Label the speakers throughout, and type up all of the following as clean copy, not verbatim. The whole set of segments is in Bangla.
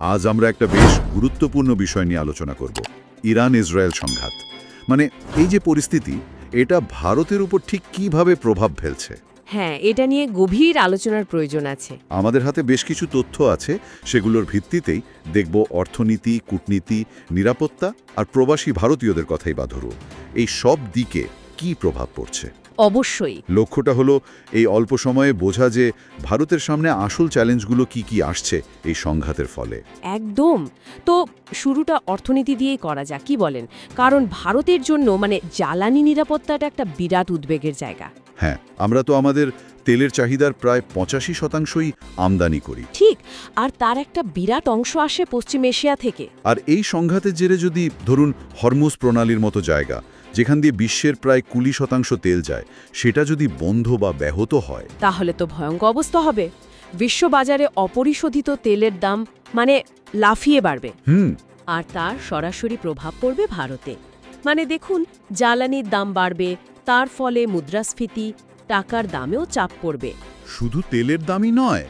Speaker 1: আজ আমরা একটা বেশ গুরুত্বপূর্ণ বিষয় নিয়ে আলোচনা করব। ইরান ইসরায়েল সংঘাত। মানে এই যে পরিস্থিতি, এটা ভারতের উপর ঠিক কিভাবে প্রভাব ফেলছে।
Speaker 2: হ্যাঁ, এটা নিয়ে গভীর আলোচনার প্রয়োজন আছে।
Speaker 1: আমাদের হাতে বেশ কিছু তথ্য আছে, সেগুলোর ভিত্তিতেই দেখব অর্থনীতি, কূটনীতি, নিরাপত্তা আর প্রবাসী ভারতীয়দের কথাই বা ধরো, এই সব দিকে কি প্রভাব পড়ছে।
Speaker 2: অবশ্যই।
Speaker 1: লক্ষ্যটা হলো এই অল্প সময়ে বোঝা যে ভারতের সামনে আসল চ্যালেঞ্জগুলো কি কি আসছে এই সংঘাতের ফলে।
Speaker 2: একদম। তো শুরুটা অর্থনীতি দিয়েই করা যাক, কি বলেন? কারণ ভারতের জন্য জ্বালানি নিরাপত্তাটা একটা বিরাট উদ্বেগের জায়গা।
Speaker 1: হ্যাঁ, আমরা তো আমাদের তেলের চাহিদার প্রায় 85% আমদানি করি।
Speaker 2: ঠিক, আর তার একটা বিরাট অংশ আসে পশ্চিম এশিয়া থেকে।
Speaker 1: আর এই সংঘাতের জেরে যদি ধরুন হরমুজ প্রণালীর মতো জায়গা, যেখান দিয়ে বিশ্বের প্রায় 20% তেল যায়, সেটা যদি বন্ধ বা ব্যাহত হয়,
Speaker 2: তাহলে তো ভয়ঙ্কর অবস্থা হবে। বিশ্ববাজারে অপরিশোধিত তেলের দাম লাফিয়ে বাড়বে। আর তার সরাসরি প্রভাব পড়বে ভারতে। দেখুন, জ্বালানির দাম বাড়বে, তার ফলে মুদ্রাস্ফীতি, টাকার দামেও চাপ পড়বে।
Speaker 1: শুধু তেলের দামই নয়,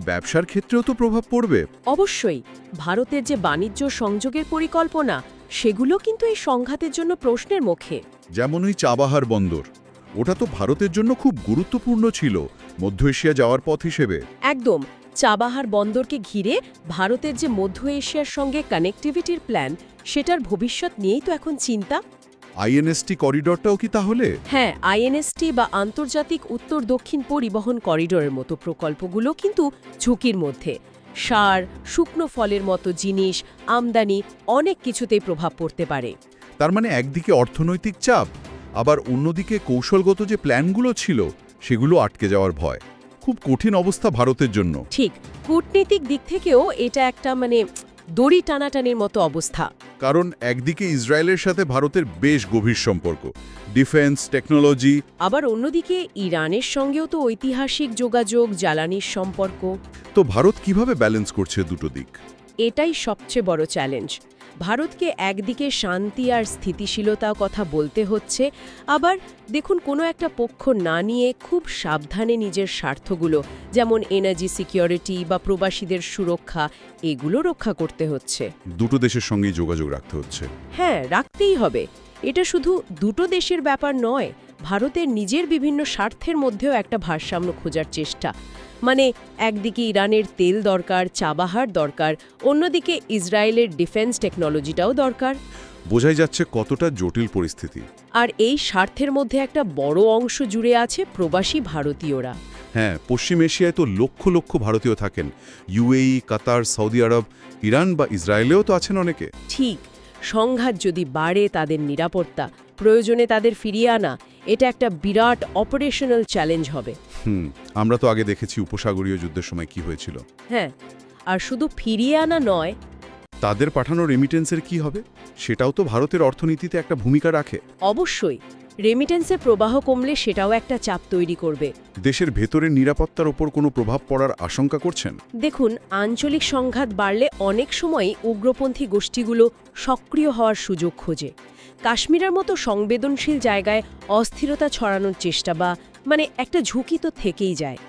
Speaker 1: ব্যবসার ক্ষেত্রেও তো প্রভাব পড়বে।
Speaker 2: অবশ্যই। ভারতের যে বাণিজ্য সংযোগের পরিকল্পনা, সেগুলো কিন্তু এই সংঘাতের জন্য প্রশ্নের মুখে।
Speaker 1: যেমন ওই চাবাহার বন্দর, ওটা তো ভারতের জন্য খুব গুরুত্বপূর্ণ ছিল মধ্য এশিয়া যাওয়ার পথ হিসেবে।
Speaker 2: একদম। চাবাহার বন্দরকে ঘিরে ভারতের যে মধ্য এশিয়ার সঙ্গে কানেক্টিভিটির প্ল্যান, সেটার ভবিষ্যৎ নিয়েই তো এখন চিন্তা।
Speaker 1: আইএনএসটি করিডরটাও কি তাহলে?
Speaker 2: হ্যাঁ, আইএনএসটি বা আন্তর্জাতিক উত্তর দক্ষিণ পরিবহন করিডোরের মতো প্রকল্পগুলো কিন্তু ঝুঁকির মধ্যে। সার, শুকনো ফলের মতো জিনিস, আমদানি, অনেক কিছুতেই প্রভাব পড়তে পারে।
Speaker 1: তার মানে একদিকে অর্থনৈতিক চাপ, আবার অন্যদিকে কৌশলগত যে প্ল্যানগুলো ছিল সেগুলো আটকে যাওয়ার ভয়। খুব কঠিন অবস্থা ভারতের জন্য।
Speaker 2: ঠিক, কূটনীতিক দিক থেকেও এটা একটা দড়ি টানাটানির মতো অবস্থা।
Speaker 1: কারণ একদিকে ইসরায়েলের সাথে ভারতের বেশ গভীর সম্পর্ক, ডিফেন্স, টেকনোলজি।
Speaker 2: আবার অন্যদিকে ইরানের সঙ্গেও তো ঐতিহাসিক যোগাযোগ, জ্বালানির সম্পর্ক।
Speaker 1: তো ভারত কিভাবে ব্যালেন্স করছে দুটো দিক?
Speaker 2: এটাই সবচেয়ে বড় চ্যালেঞ্জ। ভারতকে একদিকে শান্তি আর স্থিতিশীলতার কথা বলতে হচ্ছে, আবার দেখুন কোনো একটা পক্ষ না নিয়ে খুব সাবধানে নিজের স্বার্থগুলো, যেমন এনার্জি সিকিউরিটি বা প্রবাসীদের সুরক্ষা, এগুলো রক্ষা করতে হচ্ছে।
Speaker 1: দুটো দেশের সঙ্গেই যোগাযোগ রাখতে হচ্ছে।
Speaker 2: হ্যাঁ, রাখতেই হবে। এটা শুধু দুটো দেশের ব্যাপার নয়, ভারতের নিজের বিভিন্ন স্বার্থের মধ্যেও একটা ভারসাম্য খোঁজার চেষ্টা। একদিকে ইরানের তেল দরকার, চাবাহার দরকার, অন্যদিকে ইসরায়েলের ডিফেন্স টেকনোলজিটাও দরকার।
Speaker 1: বোঝাই যাচ্ছে কতটা জটিল পরিস্থিতি।
Speaker 2: আর এই স্বার্থের মধ্যে একটা বড় অংশ জুড়ে আছে প্রবাসী ভারতীয়রা।
Speaker 1: হ্যাঁ, পশ্চিম এশিয়ায় তো লক্ষ লক্ষ ভারতীয় থাকেন। ইউএই, কাতার, সৌদি আরব, ইরান বা ইসরায়েলেও তো আছেন অনেকে।
Speaker 2: ঠিক, সংঘাত যদি বাড়ে, তাদের নিরাপত্তা, প্রয়োজনে তাদের ফিরিয়ে আনা, এটা একটা বিরাট অপারেশনাল চ্যালেঞ্জ হবে।
Speaker 1: আমরা তো আগে দেখেছি উপসাগরীয় যুদ্ধের সময় কি হয়েছিল।
Speaker 2: হ্যাঁ, আর শুধু ফিরিয়ে আনা নয়,
Speaker 1: তাদের পাঠানো রেমিটেন্সের কি হবে, সেটাও তো ভারতের অর্থনীতিতে একটা ভূমিকা রাখে।
Speaker 2: অবশ্যই। রেমিটেন্সের প্রবাহ কমলে সেটাও একটা চাপ তৈরি করবে।
Speaker 1: দেশের ভেতরের নিরাপত্তার ওপর কোনো প্রভাব পড়ার আশঙ্কা করছেন?
Speaker 2: দেখুন, আঞ্চলিক সংঘাত বাড়লে অনেক সময়ই উগ্রপন্থী গোষ্ঠীগুলো সক্রিয় হওয়ার সুযোগ খোঁজে। কাশ্মীরের মতো সংবেদনশীল জায়গায় অস্থিরতা ছড়ানোর চেষ্টা বা একটা ঝুঁকি তো থেকেই যায়।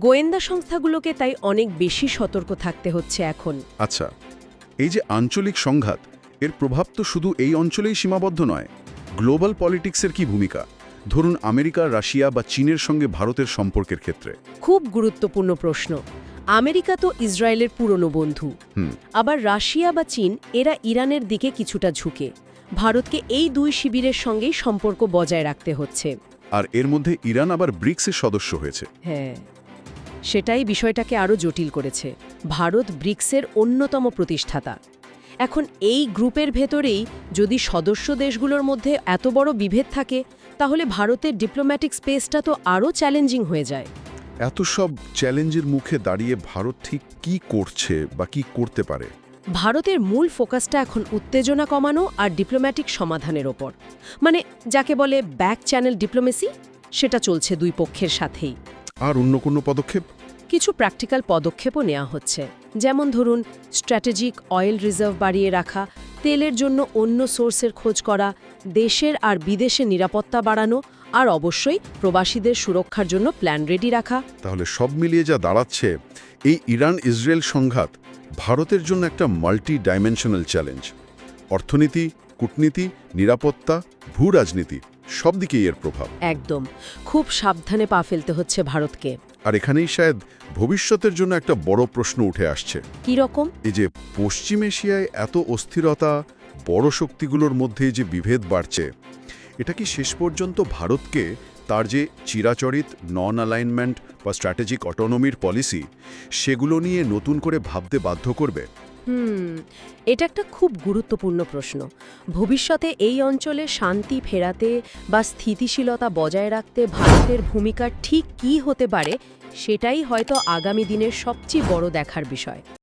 Speaker 2: গোয়েন্দা সংস্থাগুলোকে তাই অনেক বেশি সতর্ক থাকতে হচ্ছে এখন।
Speaker 1: আচ্ছা, এই যে আঞ্চলিক সংঘাত, এর প্রভাব তো শুধু এই অঞ্চলেই সীমাবদ্ধ নয়। গ্লোবাল পলিটিক্সের কি ভূমিকা? ধরুন আমেরিকা, রাশিয়া বা চীনের সঙ্গে ভারতের সম্পর্কের ক্ষেত্রে।
Speaker 2: খুব গুরুত্বপূর্ণ প্রশ্ন। আমেরিকা তো ইসরায়েলের পুরনো বন্ধু। আবার রাশিয়া বা চীন, এরা ইরানের দিকে কিছুটা ঝুঁকে। ভারতকে এই দুই শিবিরের সঙ্গেই সম্পর্ক বজায় রাখতে হচ্ছে।
Speaker 1: আর এর মধ্যে ইরান আবার ব্রিক্সের সদস্য হয়েছে।
Speaker 2: হ্যাঁ, সেটাই বিষয়টাকে আরও জটিল করেছে। ভারত ব্রিক্সের অন্যতম প্রতিষ্ঠাতা। এখন এই গ্রুপের ভেতরেই যদি সদস্য দেশগুলোর মধ্যে এত বড় বিভেদ থাকে, তাহলে ভারতের ডিপ্লোম্যাটিক স্পেসটা তো আরও চ্যালেঞ্জিং হয়ে যায়।
Speaker 1: এত সব চ্যালেঞ্জের মুখে দাঁড়িয়ে ভারত ঠিক কি করছে বা কি করতে পারে?
Speaker 2: ভারতের মূল ফোকাসটা এখন উত্তেজনা কমানো আর ডিপ্লোম্যাটিক সমাধানের ওপর। যাকে বলে ব্যাক চ্যানেল ডিপ্লোমেসি, সেটা চলছে দুই পক্ষের সাথেই।
Speaker 1: আর অন্য কোনো পদক্ষেপ?
Speaker 2: কিছু প্র্যাকটিক্যাল পদক্ষেপও নেওয়া হচ্ছে, যেমন ধরুন স্ট্র্যাটেজিক অয়েল রিজার্ভ বাড়িয়ে রাখা, তেলের জন্য অন্য সোর্সের খোঁজ করা, দেশের আর বিদেশে নিরাপত্তা বাড়ানো, আর অবশ্যই প্রবাসীদের সুরক্ষার জন্য প্ল্যান রেডি রাখা।
Speaker 1: তাহলে সব মিলিয়ে যা দাঁড়াচ্ছে, এই ইরান ইসরায়েল সংঘাত ভারতের জন্য একটা মাল্টি ডাইমেনশনাল চ্যালেঞ্জ। অর্থনীতি, কূটনীতি, নিরাপত্তা, ভূ রাজনীতি সব দিকেই এর প্রভাব।
Speaker 2: একদম, খুব সাবধানে পা ফেলতে হচ্ছে ভারতকে।
Speaker 1: আর এখানেই শায়দ ভবিষ্যতের জন্য একটা বড় প্রশ্ন উঠে আসছে।
Speaker 2: কি রকম?
Speaker 1: এই যে পশ্চিম এশিয়ায় এত অস্থিরতা, বড় শক্তিগুলোর মধ্যে যে বিভেদ বাড়ছে, এটা কি শেষ পর্যন্ত ভারতকে তার যে চিরাচরিত নন অ্যালাইনমেন্ট বা স্ট্র্যাটেজিক অটোনমির পলিসি, সেগুলো নিয়ে নতুন করে ভাবতে বাধ্য করবে?
Speaker 2: এটা একটা খুব গুরুত্বপূর্ণ প্রশ্ন। ভবিষ্যতে এই অঞ্চলে শান্তি ফেরাতে বা স্থিতিশীলতা বজায় রাখতে ভারতের ভূমিকা ঠিক কী হতে পারে, সেটাই হয়তো আগামী দিনের সবচেয়ে বড় দেখার বিষয়।